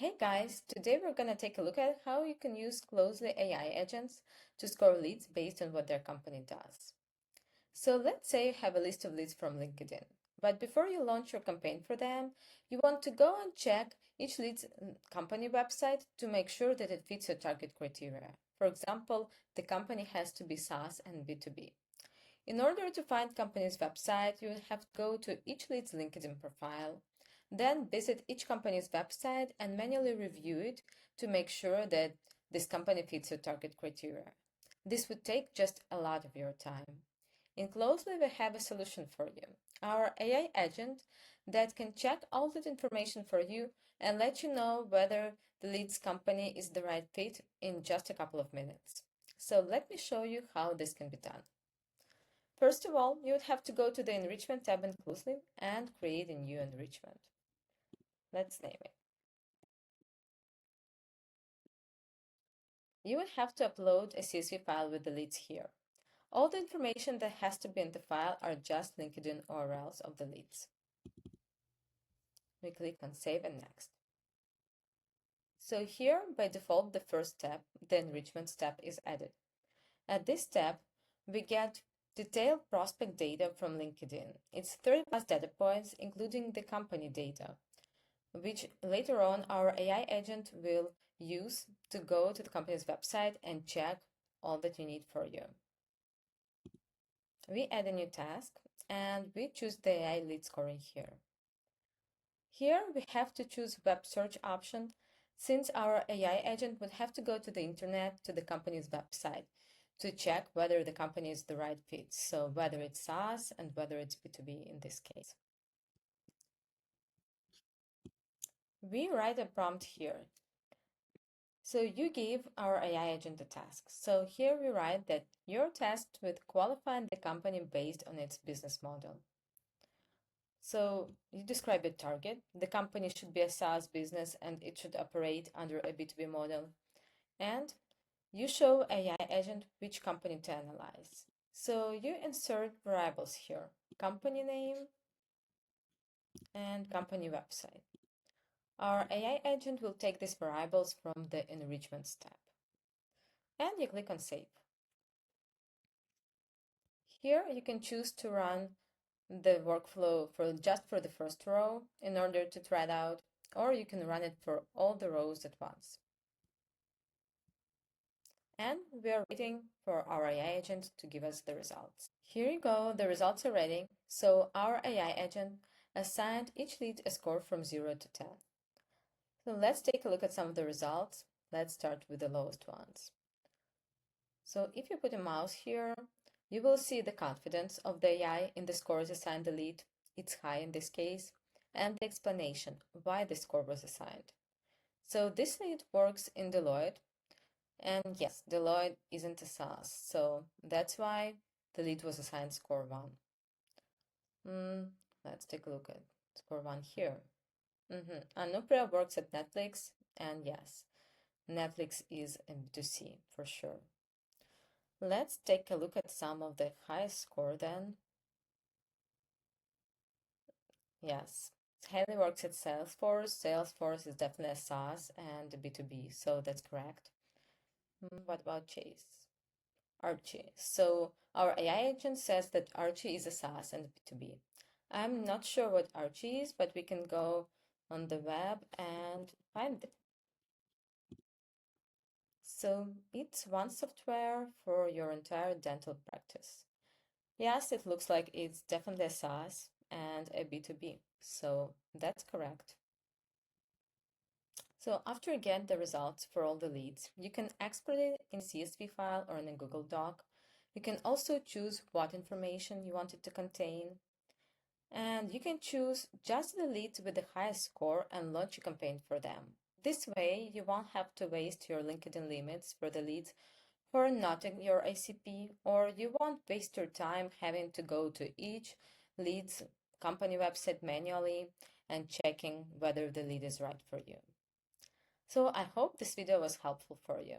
Hey guys, today we're going to take a look at how you can use Closely AI agents to score leads based on what their company does. So let's say you have a list of leads from LinkedIn, but before you launch your campaign for them, you want to go and check each lead's company website to make sure that it fits your target criteria. For example, the company has to be SaaS and B2B. In order to find company's website, you will have to go to each lead's LinkedIn profile, then visit each company's website and manually review it to make sure that this company fits your target criteria. This would take just a lot of your time. In Closely, we have a solution for you. Our AI agent that can check all that information for you and let you know whether the lead's company is the right fit in just a couple of minutes. So let me show you how this can be done. First of all, you would have to go to the Enrichment tab in Closely and create a new enrichment. Let's name it. You would have to upload a CSV file with the leads here. All the information that has to be in the file are just LinkedIn URLs of the leads. We click on Save and Next. So here, by default, the first step, the enrichment step, is added. At this step, we get detailed prospect data from LinkedIn. It's 30 plus data points, including the company data, which later on our AI agent will use to go to the company's website and check all that you need for you. We add a new task and we choose the AI lead scoring here. Here we have to choose web search option since our AI agent would have to go to the internet to the company's website to check whether the company is the right fit, so whether it's SaaS and whether it's B2B in this case. We write a prompt here. So you give our AI agent a task. So here we write that you're tasked with qualifying the company based on its business model. So you describe a target. The company should be a SaaS business and it should operate under a B2B model. And you show AI agent which company to analyze. So you insert variables here, company name and company website. Our AI agent will take these variables from the enrichment step. And you click on Save. Here you can choose to run the workflow just for the first row in order to try it out, or you can run it for all the rows at once. And we are waiting for our AI agent to give us the results. Here you go, the results are ready. So our AI agent assigned each lead a score from 0 to 10. So let's take a look at some of the results. Let's start with the lowest ones. So if you put a mouse here, you will see the confidence of the AI in the scores assigned the lead. It's high in this case, and the explanation why the score was assigned. So this lead works in Deloitte, and yes, Deloitte isn't a SaaS, so that's why the lead was assigned score 1. Let's take a look at score 1 here. Anupriya works at Netflix, and yes, Netflix is a B2C for sure. Let's take a look at some of the highest score then. Yes, Haley works at Salesforce. Salesforce is definitely a SaaS and a B2B, so that's correct. What about Chase? Archie. So our AI agent says that Archie is a SaaS and B2B. I'm not sure what Archie is, but we can go on the web and find it. So it's one software for your entire dental practice. Yes, it looks like it's definitely a SaaS and a B2B. So that's correct. So after you get the results for all the leads, you can export it in a CSV file or in a Google Doc. You can also choose what information you want it to contain. And you can choose just the leads with the highest score and launch a campaign for them. This way, you won't have to waste your LinkedIn limits for the leads for not your ICP, or you won't waste your time having to go to each lead's company website manually and checking whether the lead is right for you. So I hope this video was helpful for you.